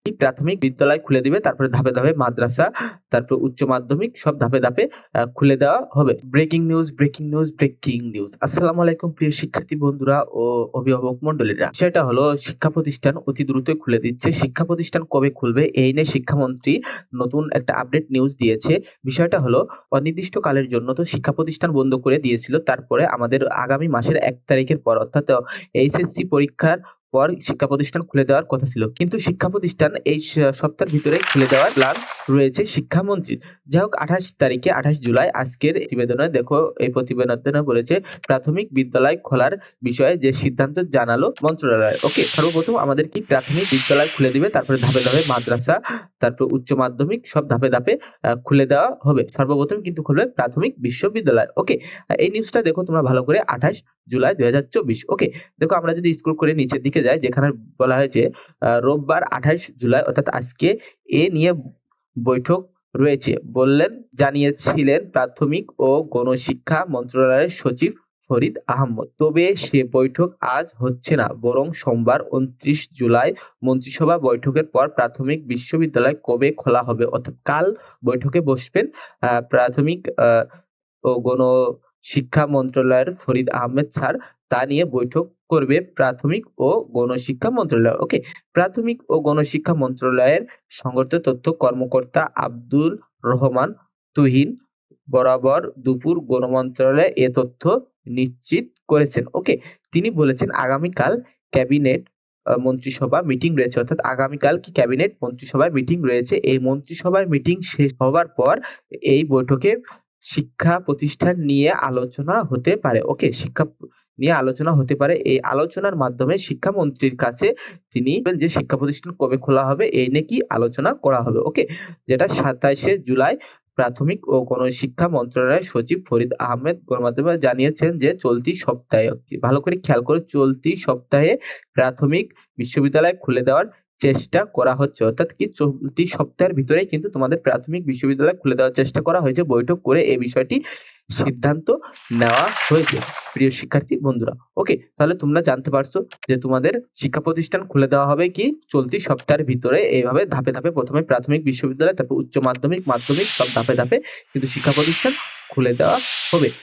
প্রাথমিক বিদ্যালয় খুলে দিবে, তারপরে ধাপে ধাপে মাদ্রাসা, তারপর উচ্চ মাধ্যমিক সব ধাপে ধাপে খুলে দেওয়া হবে। Breaking news, breaking news, breaking news. আসসালামু আলাইকুম প্রিয় শিক্ষার্থী বন্ধুরা ও অভিভাবক মন্ডলীরা। সেটা হলো শিক্ষা প্রতিষ্ঠান অতি দ্রুতই খুলে দিচ্ছে। শিক্ষা প্রতিষ্ঠান কবে খুলবে এই নিয়ে শিক্ষামন্ত্রী নতুন একটা আপডেট নিউজ দিয়েছে। বিষয়টা হলো অনির্দিষ্টকালের জন্য তো শিক্ষা প্রতিষ্ঠান বন্ধ করে দিয়েছিল। তারপরে আমাদের আগামী মাসের 1 তারিখের পর অর্থাৎ এইচএসসি পরীক্ষার পর শিক্ষা প্রতিষ্ঠান খুলে দেওয়ার কথা ছিল, কিন্তু শিক্ষা প্রতিষ্ঠান এই সপ্তাহের ভিতরে খুলে দেওয়ার প্ল্যান রয়েছে শিক্ষামন্ত্রীর। যাই হোক 28 তারিখে 28 জুলাই আজকের প্রতিবেদনে দেখো, এই প্রতিবেদনে বলেছে প্রাথমিক বিদ্যালয় খোলার বিষয়ে যে সিদ্ধান্ত জানালো মন্ত্রণালয়। ওকে, সর্বপ্রথম আমাদের কি প্রাথমিক বিদ্যালয় খুলে দিবে, তারপরে ধাপে ধাপে মাদ্রাসা, তারপর উচ্চ মাধ্যমিক সব ধাপে ধাপে খুলে দেওয়া হবে। সর্বপ্রথম কিন্তু খুলবে প্রাথমিক বিশ্ববিদ্যালয়। ওকে, এই নিউজটা দেখো তোমরা ভালো করে, 28 জুলাই 2024। ওকে, দেখো আমরা যদি স্ক্রল করে নিচের দিকে যাই, যেখানে বলা হয়েছে রোববার 28 জুলাই অর্থাৎ আজকে এ নিয়ে বৈঠক রয়েছে জানিয়েছিলেন প্রাথমিক ও গণশিক্ষা মন্ত্রণালয়ের সচিব ফরিদ আহমদ। তবে সে বৈঠক আজ হচ্ছে না, বরং সোমবার 29 জুলাই মন্ত্রিসভা বৈঠকের পর প্রাথমিক বিশ্ববিদ্যালয় কবে খোলা হবে অর্থাৎ কাল বৈঠকে বসবেন প্রাথমিক ও গণশিক্ষা মন্ত্রণালয়ের ফরিদ আহমেদ স্যার। তা নিয়ে বৈঠক করবে প্রাথমিক ও গণশিক্ষা মন্ত্রণালয়। ওকে, প্রাথমিক ও গণশিক্ষা মন্ত্রণালয়ের সংগঠিত তথ্য কর্মকর্তা আব্দুল রহমান তুহিন বরাবর দুপুর গণমন্ত্রণালয়ে এ তথ্য নিশ্চিত করেছেন। ওকে, তিনি বলেছেন আগামীকাল ক্যাবিনেট মন্ত্রিসভা মিটিং রয়েছে, অর্থাৎ আগামীকাল কি ক্যাবিনেট মন্ত্রিসভায় মিটিং রয়েছে। এই মন্ত্রিসভার মিটিং শেষ হবার পর এই বৈঠকে শিক্ষা প্রতিষ্ঠান নিয়ে আলোচনা হতে পারে। ওকে, শিক্ষা নিয়ে আলোচনা হতে পারে। এই আলোচনার মাধ্যমে শিক্ষামন্ত্রীর কাছে তিনি যে শিক্ষা প্রতিষ্ঠান কবে খোলা হবে এই নিয়ে কি আলোচনা করা হবে। ওকে, যেটা 27 জুলাই প্রাথমিক ও গণশিক্ষা মন্ত্রণালয়ের সচিব ফরিদ আহমেদ গণমাধ্যমে জানিয়েছেন যে চলতি সপ্তাহে, ভালো করে খেয়াল করে, চলতি সপ্তাহে প্রাথমিক বিশ্ববিদ্যালয় খুলে দেওয়ার চেষ্টা করা হচ্ছে। অর্থাৎ কি চলতি সপ্তাহের ভিতরেই কিন্তু তোমাদের প্রাথমিক বিশ্ববিদ্যালয় খুলে দেওয়ার চেষ্টা করা হয়েছে। বৈঠক করে এই বিষয়টি সিদ্ধান্ত নেওয়া হয়েছে প্রিয় শিক্ষার্থী বন্ধুরা। ওকে, তাহলে তোমরা জানতে পারছো যে তোমাদের শিক্ষা প্রতিষ্ঠান খুলে দেওয়া হবে কি চলতি সপ্তাহের ভিতরে। এইভাবে ধাপে ধাপে প্রথমে প্রাথমিক বিশ্ববিদ্যালয়, তারপর উচ্চ মাধ্যমিক, মাধ্যমিক সব ধাপে ধাপে কিন্তু শিক্ষা প্রতিষ্ঠান খুলে দেওয়া হবে।